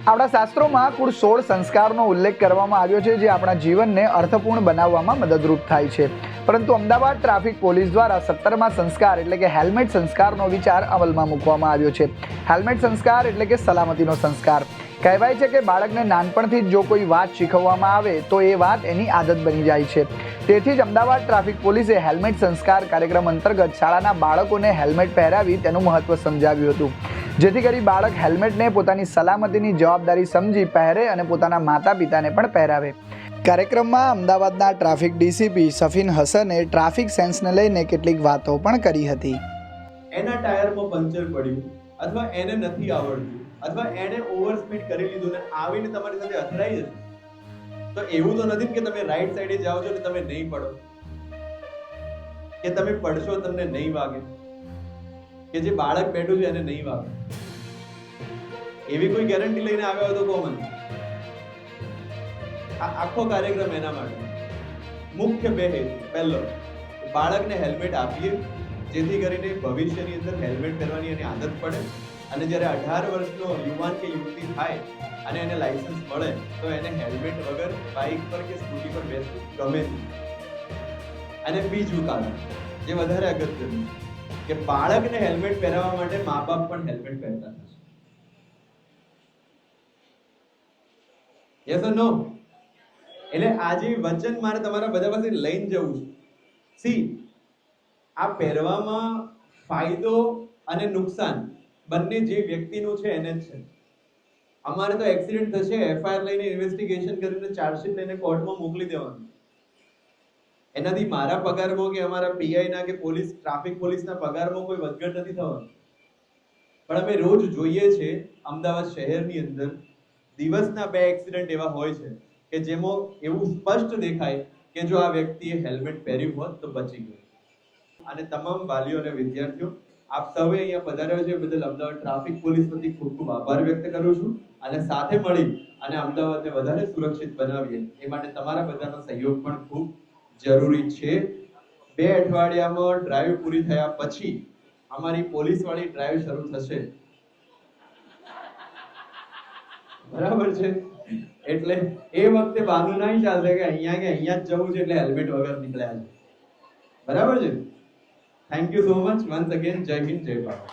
આપણા શાસ્ત્રોમાં કુલ 16 સંસ્કારનો ઉલ્લેખ કરવામાં આવ્યો છે, જે આપણા જીવનને અર્થપૂર્ણ બનાવવામાં મદદરૂપ થાય છે. પરંતુ અમદાવાદ ટ્રાફિક પોલીસ દ્વારા 17મા સંસ્કાર એટલે કે હેલ્મેટ સંસ્કારનો વિચાર અમલમાં મૂકવામાં આવ્યો છે. હેલ્મેટ સંસ્કાર એટલે કે સલામતીનો સંસ્કાર. કહેવાય છે કે બાળકને નાનપણથી જ જો કોઈ વાત શીખવવામાં આવે તો એ વાત એની આદત બની જાય છે. તેથી જ અમદાવાદ ટ્રાફિક પોલીસે હેલ્મેટ સંસ્કાર કાર્યક્રમ અંતર્ગત શાળાના બાળકોને હેલ્મેટ પહેરાવી તેનું મહત્વ સમજાવ્યું હતું, જેથી કરી બાળક હેલ્મેટને પોતાની સલામતીની જવાબદારી સમજી પહેરે અને પોતાના માતા પિતાને પણ પહેરાવે. કાર્યક્રમમાં અમદાવાદના ટ્રાફિક ડીસીપી સફીન હસને ટ્રાફિક સેન્સને લઈને કેટલીક વાતો પણ કરી હતી. એના ટાયરમાં પંચર પડ્યું અથવા એને નથી આવડતું અથવા એને ઓવર સ્પીડ કરી લીધું ને આવીને તમારી સાથે અથડાઈ જશે, તો એવું તો નથી કે તમે રાઈટ સાઈડે જાઓ છો ને તમે નહીં પડો, કે તમે પડશો તમને નહીં વાગે, કે જે બાળક બેઠું છે એને નહીં વાગે. એવી કોઈ ગેરંટી લઈને આવ્યા હોય તો કોમન. આ આખો કાર્યક્રમ એના માટે. મુખ્ય બે હેતુ. પહેલો, બાળકને હેલ્મેટ આપીએ જેથી કરીને ભવિષ્યની અંદર હેલ્મેટ પહેરવાની એની આદત પડે અને જ્યારે 18 વર્ષનો યુવાન કે યુવતી થાય અને એને લાયસન્સ મળે તો એને હેલ્મેટ વગર બાઇક પર કે સ્કૂટી પર બેસવું ગમે નહીં. અને બીજું કારણ જે વધારે અગત્યનું કે બાળકને હેલ્મેટ પહેરાવવા માટે મા બાપ પણ હેલ્મેટ પહેરતા થશે. યસ ઓર નો? એટલે આજે વચન મારે તમારા બધા પાસે લઈને જવું છે. સી, આ પહેરવામાં ફાયદો અને નુકસાન બંને જે વ્યક્તિનું છે એને જ છે. અમારે તો એક્સિડન્ટ થશે, એફઆઈઆર લઈને ઇન્વેસ્ટિગેશન કરીને ચાર્જશીટ લઈને કોર્ટમાં મોકલી દેવાનું. એનાથી મારા પગારમાં કે અમારા પીઆઈના કે પોલીસ ટ્રાફિક પોલીસના પગારમાં કોઈ વધઘટ નથી થવાનું. પણ અમે રોજ જોઈએ છે અમદાવાદ શહેરની અંદર દિવસના 2 એક્સિડન્ટ એવા હોય છે કે જેમાં એવું સ્પષ્ટ દેખાય કે જો આ વ્યક્તિએ હેલ્મેટ પહેર્યું હોત તો બચી ગયો. અને તમામ વાલીઓ અને વિદ્યાર્થીઓ, આપ સૌએ અહીંયા પધાર્યા છે બદલ અમદાવાદ ટ્રાફિક પોલીસ વતી ખૂબ ખૂબ આભાર વ્યક્ત કરું છું. અને સાથે મળી અને અમદાવાદને વધારે સુરક્ષિત બનાવીએ એ માટે તમારા બધાનો સહયોગ પણ ખૂબ જરૂરી છે. 2 અઠવાડિયામાં ડ્રાઈવ પૂરી થયા પછી અમારી પોલીસ વાળી ડ્રાઈવ શરૂ થશે. બરાબર છે? એટલે એ વખતે બહાનું નહીં ચાલશે કે અહીંયા જ જવું છે એટલે હેલ્મેટ વગર નીકળ્યા છે. બરાબર છે? Thank you so much. Once again જય હિન્દ, જય ભારત.